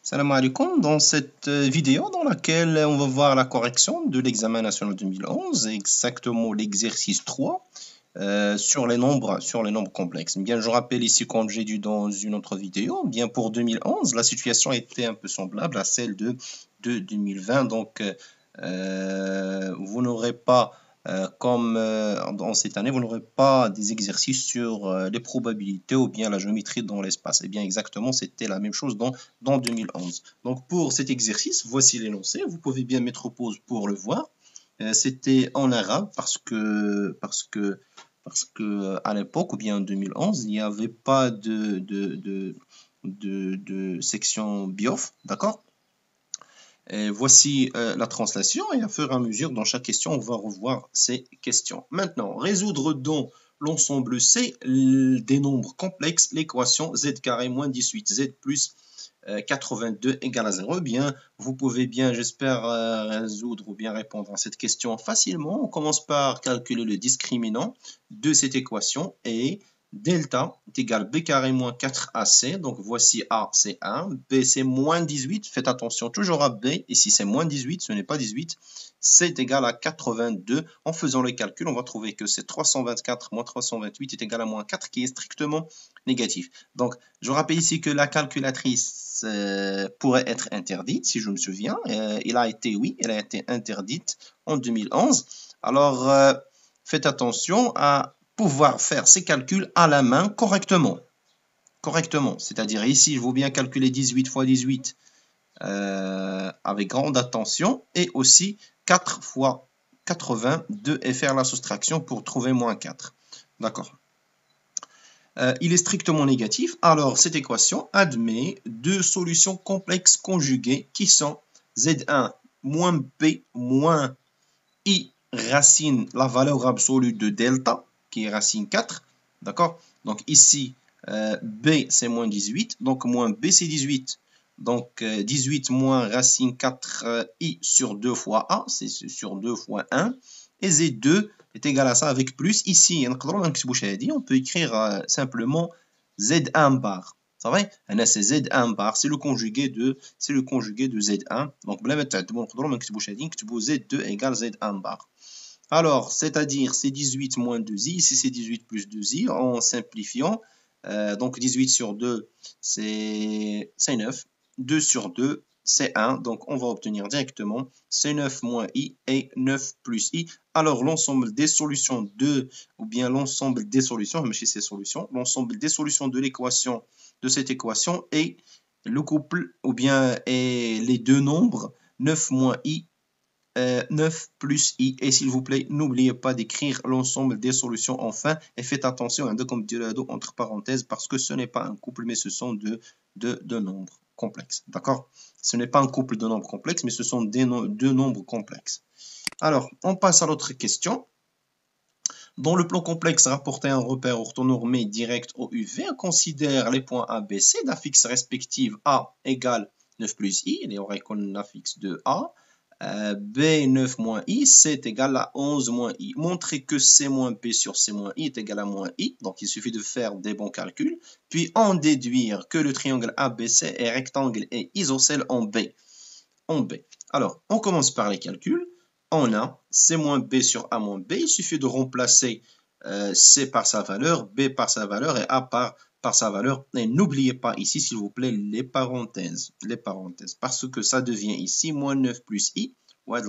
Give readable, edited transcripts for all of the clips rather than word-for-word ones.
Salam alaikum. Dans cette vidéo dans laquelle on va voir la correction de l'examen national 2011, exactement l'exercice 3 sur les nombres complexes. Bien, je rappelle ici, comme j'ai dit dans une autre vidéo, bien pour 2011, la situation était un peu semblable à celle de 2020. Donc, vous n'aurez pas comme dans cette année, vous n'aurez pas des exercices sur les probabilités ou bien la géométrie dans l'espace. Et bien exactement, c'était la même chose dans 2011. Donc pour cet exercice, voici l'énoncé. Vous pouvez bien mettre pause pour le voir. C'était en arabe parce que à l'époque, ou bien en 2011, il n'y avait pas de section BIOF, d'accord? Et voici la translation et à fur et à mesure, dans chaque question, on va revoir ces questions. Maintenant, résoudre dans l'ensemble C des nombres complexes l'équation z carré moins 18z plus 82 égale à 0. Bien, vous pouvez bien, j'espère, résoudre ou bien répondre à cette question facilement. On commence par calculer le discriminant de cette équation et delta est égal à b carré moins 4ac. Donc voici a, c'est 1. B, c'est moins 18. Faites attention toujours à b. Ici, c'est moins 18. Ce n'est pas 18. C'est égal à 82. En faisant le calcul, on va trouver que c'est 324 moins 328 est égal à moins 4 qui est strictement négatif. Donc, je rappelle ici que la calculatrice pourrait être interdite, si je me souviens. Elle a été interdite en 2011. Alors, faites attention à pouvoir faire ces calculs à la main correctement. C'est-à-dire ici, il vaut bien calculer 18 fois 18 avec grande attention et aussi 4 fois 82 et faire la soustraction pour trouver moins 4. D'accord. Il est strictement négatif. Alors, cette équation admet deux solutions complexes conjuguées qui sont Z1 moins B moins I racine la valeur absolue de delta, qui est racine 4. D'accord? Donc ici, B c'est moins 18, donc moins B c'est 18. Donc 18 moins racine 4 I sur 2 fois A, c'est sur 2 fois 1. Et Z2 est égal à ça avec plus. Ici, on peut écrire simplement Z1 bar. Ça va? C'est Z1 bar, c'est le conjugué de Z1. Donc, Z2 égale Z1 bar. Alors, c'est-à-dire, c'est 18 moins 2i. Ici, c'est 18 plus 2i. En simplifiant, donc 18 sur 2, c'est 9. 2 sur 2, c'est 1. Donc, on va obtenir directement c'est 9 moins i et 9 plus i. Alors, l'ensemble des solutions l'ensemble des solutions de l'équation, de cette équation est le couple ou bien est les deux nombres 9 moins i 9 plus i. Et s'il vous plaît, n'oubliez pas d'écrire l'ensemble des solutions enfin. Et faites attention à entre parenthèses parce que ce n'est pas un couple, mais ce sont deux nombres complexes. D'accord? Ce n'est pas un couple de nombres complexes, mais ce sont deux nombres complexes. Alors, on passe à l'autre question. Dans le plan complexe, rapporter un repère orthonormé direct au UV, on considère les points A, B, C d'affixe respective A égale 9 plus I, il y aurait qu'on affixe de A. B 9 moins I, C est égal à 11 moins I. Montrer que C moins B sur C moins I est égal à moins I. Donc, il suffit de faire des bons calculs. Puis, en déduire que le triangle ABC est rectangle et isocèle en B. Alors, on commence par les calculs. On a C moins B sur A moins B. Il suffit de remplacer C par sa valeur, B par sa valeur et A par sa valeur. Et n'oubliez pas ici, s'il vous plaît, les parenthèses. Parce que ça devient ici moins 9 plus I. Moins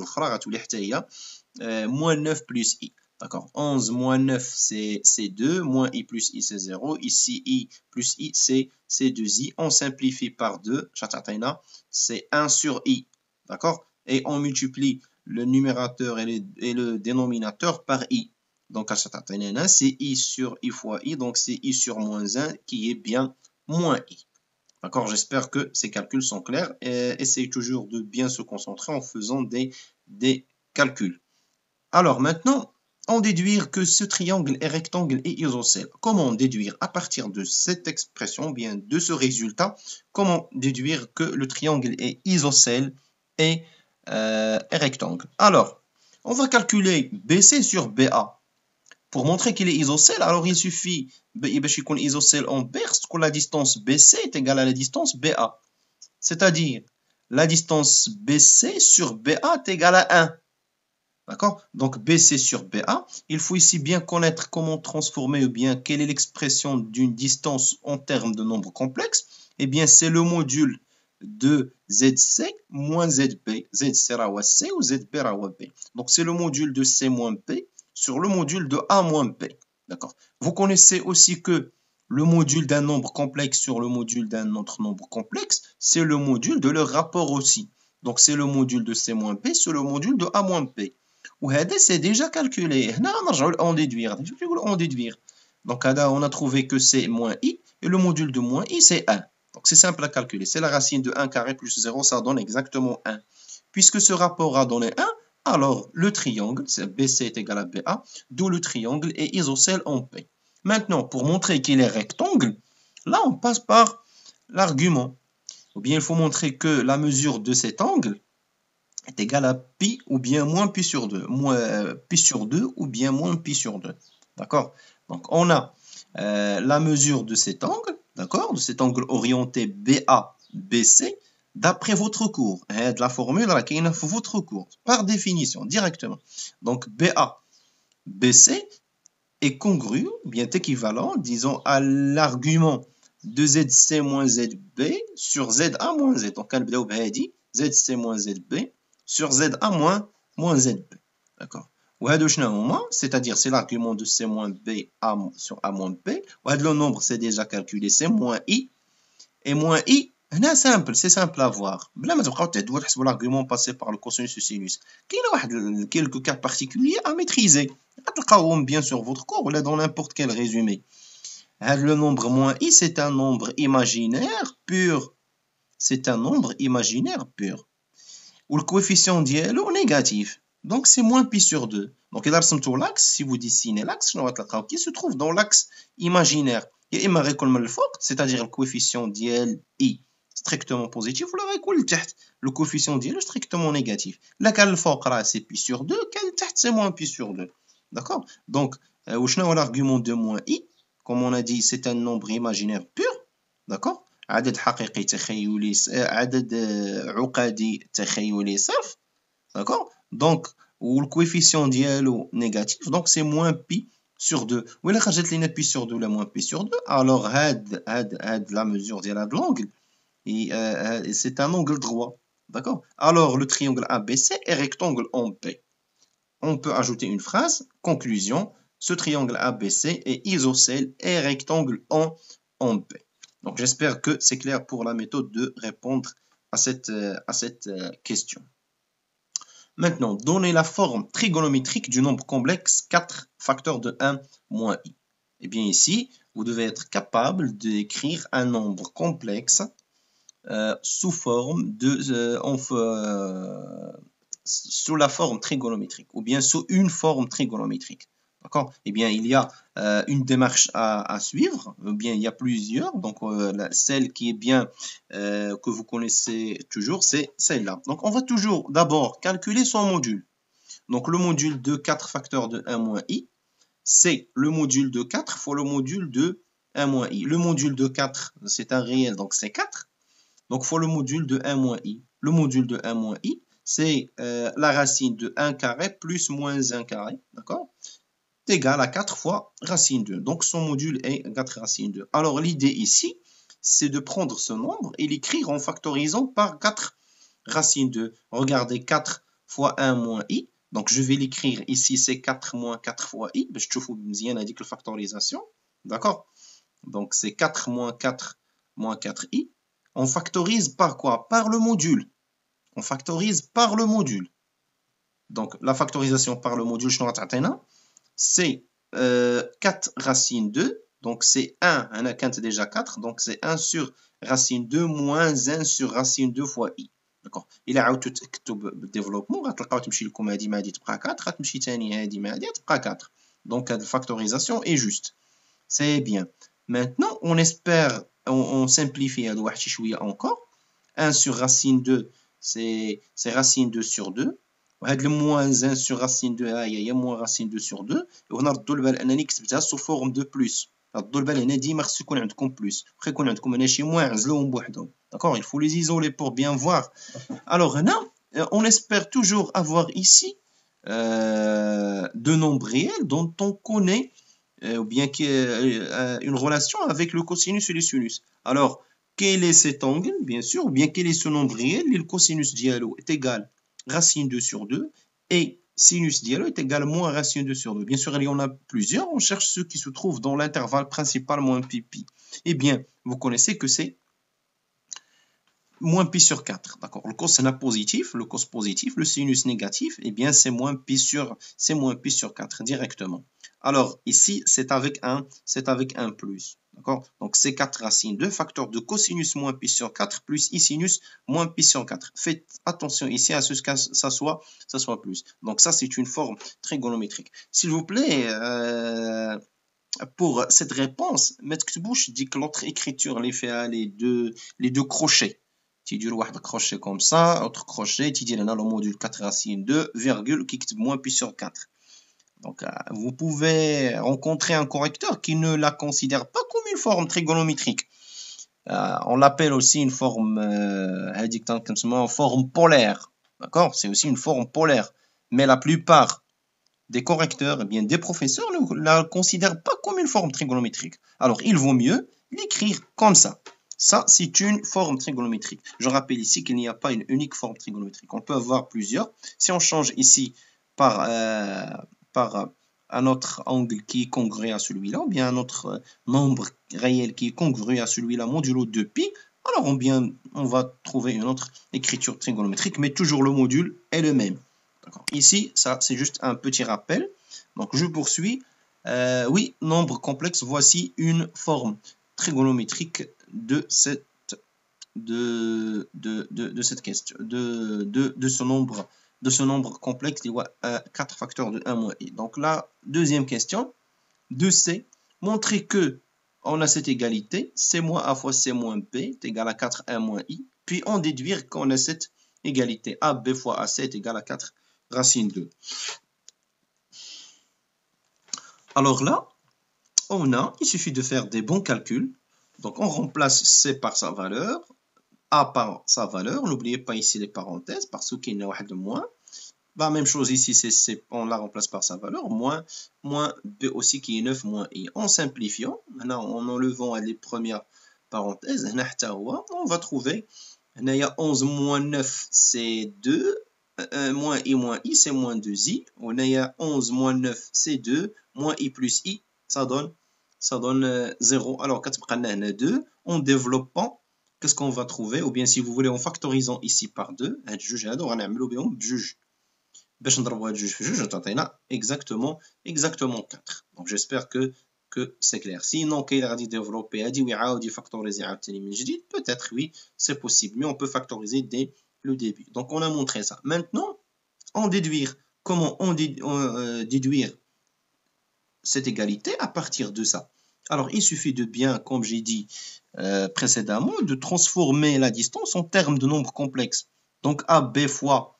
9 plus I. D'accord. 11 moins 9, c'est 2. Moins I plus I, c'est 0. Ici, I plus I, c'est 2I. On simplifie par 2. C'est 1 sur I. D'accord. Et on multiplie le numérateur et le dénominateur par I. Donc, c'est I sur I fois I. Donc, c'est I sur moins 1 qui est bien moins I. D'accord, j'espère que ces calculs sont clairs. Essayez toujours de bien se concentrer en faisant des calculs. Alors, maintenant, on déduire que ce triangle est rectangle et isocèle. Comment déduire à partir de cette expression, bien de ce résultat, comment déduire que le triangle est isocèle et rectangle? Alors, on va calculer BC sur BA. Pour montrer qu'il est isocèle, alors il suffit isocèle en B, que la distance BC est égale à la distance BA. c'est-à-dire la distance BC sur BA est égale à 1. D'accord? Donc BC sur BA, il faut ici bien connaître comment transformer ou bien quelle est l'expression d'une distance en termes de nombre complexe. Eh bien, c'est le module de ZC moins ZB. ZC rawa C ou ZB rawa B. Donc c'est le module de C moins B sur le module de A moins B. D'accord? Vous connaissez aussi que le module d'un nombre complexe sur le module d'un autre nombre complexe, c'est le module de leur rapport aussi. Donc c'est le module de C moins B sur le module de A moins B. وهذا c'est déjà calculé. هنا نرجعوا en déduire. En déduire. Donc là, on a trouvé que c'est moins i et le module de moins i c'est 1. Donc c'est simple à calculer. C'est la racine de 1 carré plus 0, ça donne exactement 1. Puisque ce rapport a donné 1, alors le triangle, BC est égal à BA, d'où le triangle est isocèle en P. Maintenant, pour montrer qu'il est rectangle, là on passe par l'argument. Ou bien il faut montrer que la mesure de cet angle est égal à pi ou bien moins pi sur 2. Pi sur 2 ou bien moins pi sur 2. D'accord? Donc on a la mesure de cet angle, d'accord? De cet angle orienté BA, BC, d'après votre cours. De la formule qui est dans votre cours, par définition, directement. Donc BA, BC est congru, bien équivalent, disons, à l'argument de ZC moins ZB sur ZA moins Z. Donc on va dire ZC moins ZB sur ZA moins ZB. D'accord? C'est-à-dire c'est l'argument de C moins B sur A moins B. Le nombre c'est déjà calculé, c'est moins I. Et moins I, c'est simple à voir. Là, ما تبقاو تعدوا تحسبوا l'argument passé par le cosinus et sinus. Il y a quelques cas particuliers à maîtriser. تلقاوهم bien sur votre cours ou dans n'importe quel résumé. Le nombre moins I, c'est un nombre imaginaire pur. C'est un nombre imaginaire pur. Ou le coefficient ديالو négatif. Donc c'est moins pi sur 2. Donc il رسمتوا l'axe, si vous dessinez l'axe, qui se trouve dans l'axe imaginaire. يا اما غيكون من الفوق, c'est-à-dire le coefficient ديال I strictement positif, ولا غيكون لتحت le coefficient ديالو strictement négatif. Là كان الفوق راه c'est pi sur 2, كان لتحت c'est moins pi sur 2. D'accord? Donc وشنو هو l'argument de moins I? Comme on a dit, c'est un nombre imaginaire pur. D'accord? عدد حقيقي تخيلي عدد عقدي تخيلي صرف. D'accord? Donc ou le coefficient dialo négatif, donc c'est moins pi sur 2. Ou là, quand j'ai pi sur 2, la moins pi sur 2, alors la mesure de l'angle, c'est un angle droit. D'accord? Alors le triangle ABC est rectangle en P. On peut ajouter une phrase, conclusion, ce triangle ABC est isocèle et rectangle en P. Donc j'espère que c'est clair pour la méthode de répondre à cette question. Maintenant, donnez la forme trigonométrique du nombre complexe 4 facteurs de 1 moins i. Eh bien ici, vous devez être capable d'écrire un nombre complexe sous la forme trigonométrique ou bien sous une forme trigonométrique. D'accord? Eh bien, il y a une démarche à suivre, ou bien il y a plusieurs. Donc, celle qui est bien, que vous connaissez toujours, c'est celle-là. Donc, on va toujours d'abord calculer son module. Donc, le module de 4 facteurs de 1 moins i, c'est le module de 4 fois le module de 1 moins i. Le module de 4, c'est un réel, donc c'est 4. Donc, fois le module de 1 moins i. Le module de 1 moins i, c'est la racine de 1 carré plus moins 1 carré. D'accord? Égal à 4 fois racine 2. Donc, son module est 4 racine 2. Alors, l'idée ici, c'est de prendre ce nombre et l'écrire en factorisant par 4 racine 2. Regardez, 4 fois 1 moins i. Donc, je vais l'écrire ici, c'est 4 moins 4 fois i. Je trouve bien a dit que la factorisation. D'accord? Donc, c'est 4 moins 4 moins 4i. On factorise par quoi? Par le module. On factorise par le module. Donc, la factorisation par le module, c'est 4 racine 2, donc c'est 1, on a déjà 4, donc c'est 1 sur racine 2 moins 1 sur racine 2 fois i. D'accord. Il a تكتب بالديفلوبمون غتلقاو تمشي لكم هذه ما هذه تبقى 4 غتمشي ثاني هذه ما هذه تبقى 4. Donc la factorisation est juste. C'est bien. Maintenant, on espère on simplifie هذا واحد شي شويه encore. 1 sur racine 2, c'est racine 2 sur 2. وهاد le moins 1 sur racine 2 ها هي moins racine 2 sur 2 ونردوا البال انني كتبتها sous forme de plus ردوا البال هنا ديما خصو يكون عندكم بلوس واخا يكون عندكم هنا شي موان عزلوهم بوحدهم d'accord il faut les isoler pour bien voir alors هنا on espère toujours avoir ici de nombres réels dont on connaît ou bien une relation avec le cosinus et le sinus alors quel est cet angle bien sûr ou bien quel est ce nombre réel le cosinus dialo est égal racine 2 sur 2 et sinus dialo est égal à moins racine 2 sur 2. Bien sûr, il y en a plusieurs. On cherche ceux qui se trouvent dans l'intervalle principal moins pi pi. Eh bien, vous connaissez que c'est moins pi sur 4. D'accord. Le cos positif, le cos positif, le sinus négatif, eh bien, c'est moins pi sur 4 directement. Alors, ici, c'est avec un plus. D'accord. Donc, c'est 4 racines 2, facteur de cosinus moins pi sur 4 plus isinus moins pi sur 4. Faites attention ici à ce que ça soit plus. Donc, ça, c'est une forme trigonométrique. S'il vous plaît, pour cette réponse, Metktbouch dit que l'autre écriture les fait les deux crochets. Tu dis un crochet comme ça, autre crochet, tu dis là le module 4 racine 2, virgule, qui est moins pi sur 4. Donc, vous pouvez rencontrer un correcteur qui ne la considère pas comme une forme trigonométrique. On l'appelle aussi une forme, forme polaire. D'accord? C'est aussi une forme polaire. Mais la plupart des correcteurs, eh bien, des professeurs ne la considèrent pas comme une forme trigonométrique. Alors, il vaut mieux l'écrire comme ça. Ça, c'est une forme trigonométrique. Je rappelle ici qu'il n'y a pas une unique forme trigonométrique. On peut avoir plusieurs. Si on change ici par un autre angle qui est congruent à celui-là, ou bien un autre nombre réel qui est congruent à celui-là, modulo 2pi, alors on va trouver une autre écriture trigonométrique, mais toujours le module est le même. Ici, ça c'est juste un petit rappel. Donc je poursuis. Oui, nombre complexe, voici une forme trigonométrique de cette question, de ce nombre complexe, il y a 4 facteurs de 1 moins i. Donc la deuxième question, 2c, montrer que on a cette égalité, c moins a fois c moins b est égal à 4 1 moins i, puis on déduire qu'on a cette égalité ab fois ac est égal à 4 racine 2. Alors là, il suffit de faire des bons calculs. Donc on remplace c par sa valeur, a par sa valeur, n'oubliez pas ici les parenthèses, parce qu'il y a un de moins. Bah, même chose ici, on la remplace par sa valeur, moins b aussi qui est 9 moins i. En simplifiant, maintenant en enlevant les premières parenthèses, on va trouver, il y a 11 moins 9, c'est 2, moins i, c'est moins 2i. On a 11 moins 9, c'est 2, moins i plus i, ça donne 0. Alors, quand on a 2, en développant, qu'est-ce qu'on va trouver? Ou bien, si vous voulez, en factorisant ici par 2, on va juge. Exactement 4. Donc, j'espère que c'est clair. Sinon, qu'il a développé, factoriser peut-être, oui, c'est possible. Mais on peut factoriser dès le début. Donc, on a montré ça. Maintenant, comment déduire cette égalité à partir de ça. Alors, il suffit de bien, comme j'ai dit précédemment, de transformer la distance en termes de nombres complexes. Donc, AB fois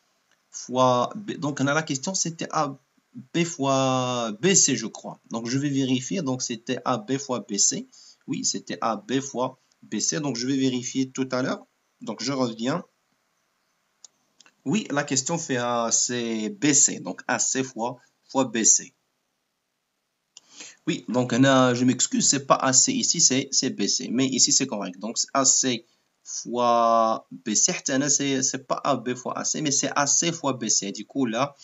B. Donc, on a la question, c'était AB fois BC, je crois. Donc, je vais vérifier. Donc, c'était AB fois BC. Oui, c'était AB fois BC. Donc, je vais vérifier tout à l'heure. Donc, je reviens. Oui, la question fait AC BC. Donc, AC fois BC. Oui, donc je m'excuse, c'est pas AC ici, c'est BC. Mais ici, c'est correct. Donc, AC fois BC, c'est pas AB fois AC, mais c'est AC fois BC. Du coup, là,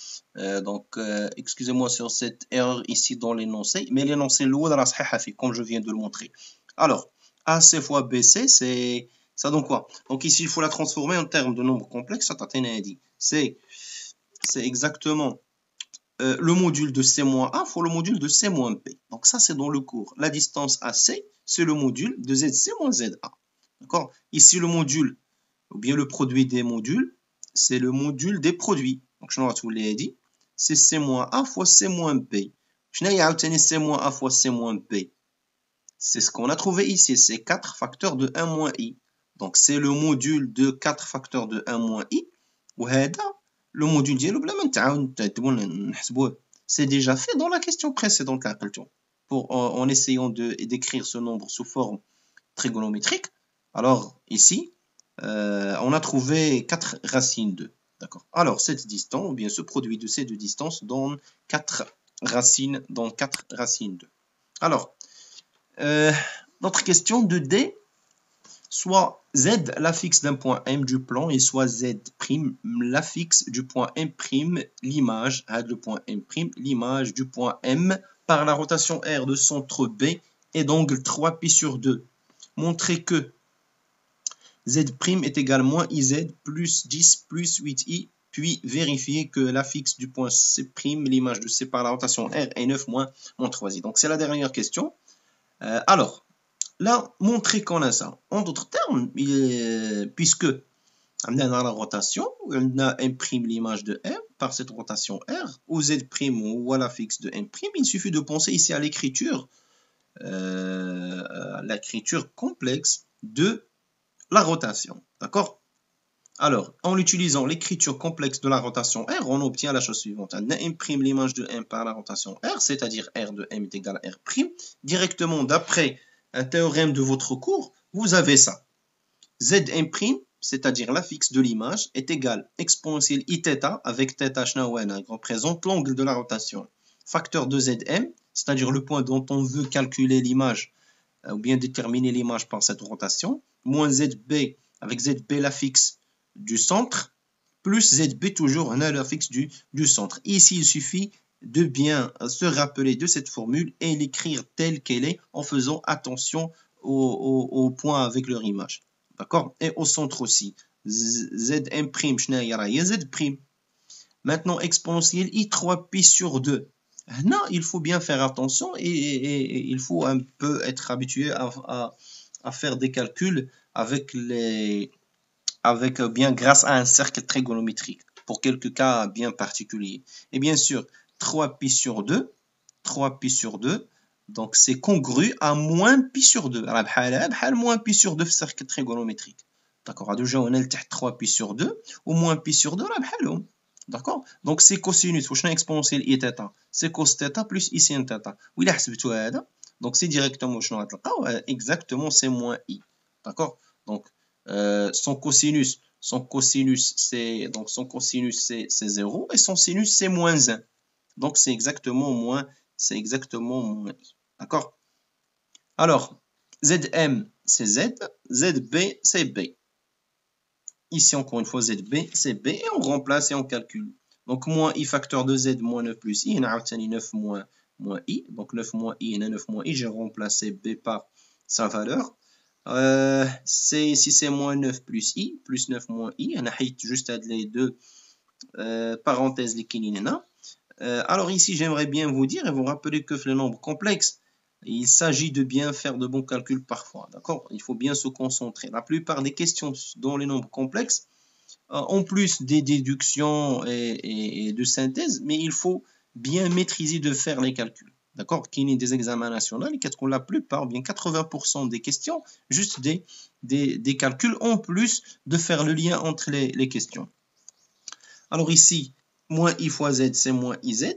excusez-moi sur cette erreur ici dans l'énoncé, mais l'énoncé comme je viens de le montrer. Alors, AC fois BC, ça donne quoi? Donc ici, il faut la transformer en termes de nombre complexe. C'est exactement le module de C-A fois le module de C-B. Donc ça, c'est dans le cours. La distance AC, c'est le module de ZC moins ZA. D'accord? Ici, le module, ou bien le produit des modules, c'est le module des produits. Donc, je vous l'ai dit, c'est C-A fois C-B. Je n'ai pas C-A fois C-B. C'est ce qu'on a trouvé ici, c'est 4 facteurs de 1 moins i. Donc, c'est le module de 4 facteurs de 1 moins i. Le module c'est déjà fait dans la question précédente. en essayant d'écrire ce nombre sous forme trigonométrique. Alors, ici, on a trouvé 4 racines 2. D'accord. Alors, cette distance, ou bien ce produit de ces deux distances, donne 4 racines 2. Alors, notre question de D, soit Z l'affixe d'un point M du plan, et soit Z' l'affixe du point M', l'image, le point M', l'image du point M, par la rotation R de centre B et d'angle 3π sur 2. Montrer que Z' est égal à moins IZ plus 10 plus 8i, puis vérifier que l'affixe du point C', l'image de C par la rotation R, est 9 moins 3i. Donc c'est la dernière question. Alors, là, montrer qu'on a ça. En d'autres termes, puisque on a la rotation, on a M' l'image de M par cette rotation R, ou Z' ou à l'affixe de M', il suffit de penser ici à l'écriture complexe de la rotation. D'accord? Alors, en utilisant l'écriture complexe de la rotation R, on obtient la chose suivante. On a M' l'image de M par la rotation R, c'est-à-dire R de M est égal à R'. Directement d'après un théorème de votre cours, vous avez ça. Z'M', c'est-à-dire l'affixe de l'image, est égal à exponentielle Iθ, avec θ représente l'angle de la rotation. Facteur de Zm, c'est-à-dire le point dont on veut calculer l'image, ou bien déterminer l'image par cette rotation, moins Zb, avec Zb l'affixe du centre, plus Zb toujours un l'affixe du centre. Ici, il suffit de bien se rappeler de cette formule et l'écrire telle qu'elle est en faisant attention aux points avec leur image. D'accord? Et au centre aussi. Zm', Z'. Maintenant, exponentielle I3π sur 2. Non, il faut bien faire attention et il faut un peu être habitué à faire des calculs grâce à un cercle trigonométrique pour quelques cas bien particuliers. Et bien sûr, 3π sur 2, donc c'est congru à moins π sur 2. Moins π sur 2 في cercle trigonométrique. D'accord, déjà on a le 3π sur 2 ou moins π sur 2 d'accord. Donc c'est cosinus واش exponentielle I θ, c'est cos θ plus I sin θ. وإلا حسبتوا هذا donc c'est directement شنو غتلقاو exactement c'est moins I. D'accord. Donc son cosinus c'est 0 et son sinus c'est moins 1. Donc c'est exactement moins I. D'accord. Alors Zm c'est Z, Zb c'est B. Ici encore une fois Zb c'est B et on remplace et on calcule. Donc moins I facteur de Z moins 9 plus I, on a 9 moins I. Donc 9 moins I, 9 moins I, j'ai remplacé B par sa valeur. Si c'est moins 9 plus I, plus 9 moins I, on a juste les deux parenthèses les kinina. Alors ici, j'aimerais bien vous dire et vous rappeler que les nombres complexes, il s'agit de bien faire de bons calculs parfois. D'accord? Il faut bien se concentrer. La plupart des questions dans les nombres complexes, en plus des déductions et de synthèse, mais il faut bien maîtriser de faire les calculs. D'accord? Qu'il y ait des examens nationaux, la plupart, bien 80% des questions, juste des calculs, en plus de faire le lien entre les questions. Alors ici, moins I fois Z, c'est moins IZ.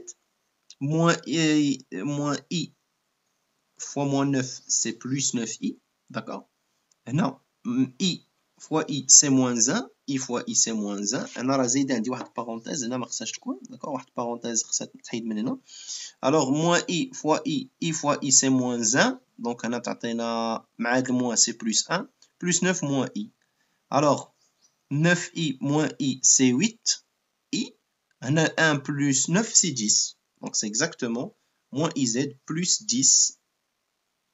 Moins I fois moins 9, c'est plus 9I. D'accord? Non, I fois I, c'est moins 1. I fois I, c'est moins 1. أنا راه زايد عندي واحد parenthèse هنا ما خصهاش تكون. D'accord? واحد parenthèse خصها تحيد من هنا. Alors, moins I fois I, c'est moins 1. Donc, on a تعطينا مع هاد moins, c'est plus 1. Plus 9 moins I. Alors, 9I moins I, c'est 8I. On a 1 plus 9, c'est 10. Donc, c'est exactement moins IZ plus 10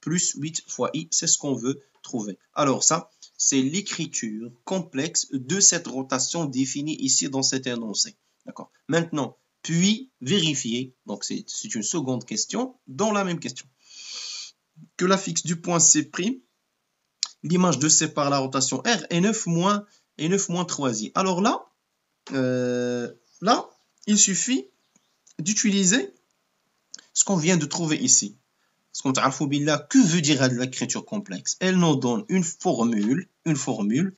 plus 8 fois I. C'est ce qu'on veut trouver. Alors, ça, c'est l'écriture complexe de cette rotation définie ici dans cet énoncé. D'accord. Maintenant, puis vérifier, donc c'est une seconde question, dans la même question, que l'affixe du point C', l'image de C par la rotation R, est 9 moins 3i. Alors là, il suffit d'utiliser ce qu'on vient de trouver ici. Que veut dire l'écriture complexe? Elle nous donne une formule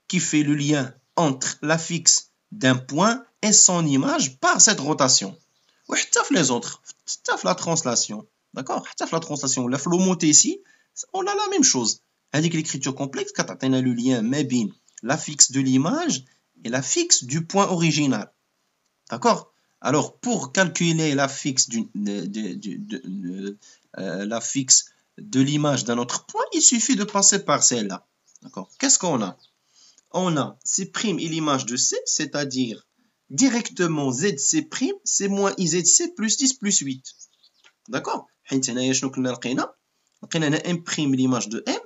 qui fait le lien entre l'affixe d'un point et son image par cette rotation. Ou les autres, la translation. d'accord. حتى في la translation ولا في l'homothétie, on a la même chose. Avec l'écriture complexe, كتعطينا le lien ما بين l'affixe de l'image et l'affixe du point original. D'accord? Alors, pour calculer l'affixe de l'image d'un autre point, il suffit de passer par celle-là. D'accord? Qu'est-ce qu'on a? On a C' et l'image de C, c'est-à-dire directement ZC', c'est moins IZC plus 10 plus 8. D'accord? حيت هنايا شنو كنا لقينا هنا M' l'image de M.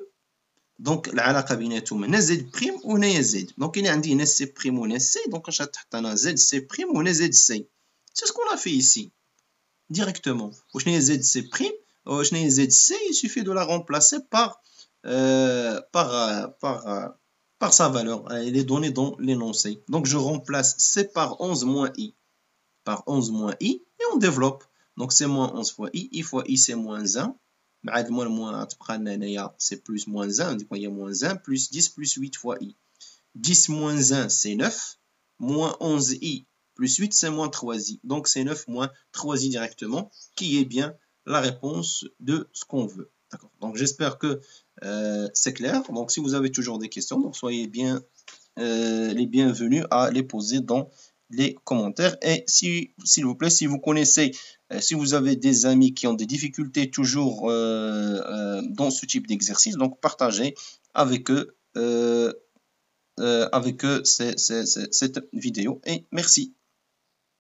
دونك العلاقه بيناتهم هنا زد بريم وهنايا زد دونك انا عندي هنا سي بريم وهنا سي دونك اش غتحط انا زد سي بريم وهنا زد سي سي سكون ا في ايسي directement وشنو هي زد سي بريم وشنو هي زد سي il suffit de la remplacer par sa valeur elle est donnée dans l'énoncé donc je remplace c par 11 moins i par 11 moins i et on développe donc c'est moins 11 fois i fois i c'est moins 1 مع هاد moins غتبقى لنا هنايا سي بلس موان 1 ديك هي موان 1 plus 10 plus 8 fois i 10 moins 1 c'est 9 moins 11i plus 8 c'est moins 3i donc c'est 9 moins 3i directement qui est bien la réponse de ce qu'on veut. D'accord. Donc j'espère que c'est clair. Donc si vous avez toujours des questions, donc soyez bien les bienvenus à les poser dans les commentaires. Et s'il vous plaît, si vous connaissez, si vous avez des amis qui ont des difficultés toujours dans ce type d'exercice, donc partagez avec eux cette vidéo. Et merci.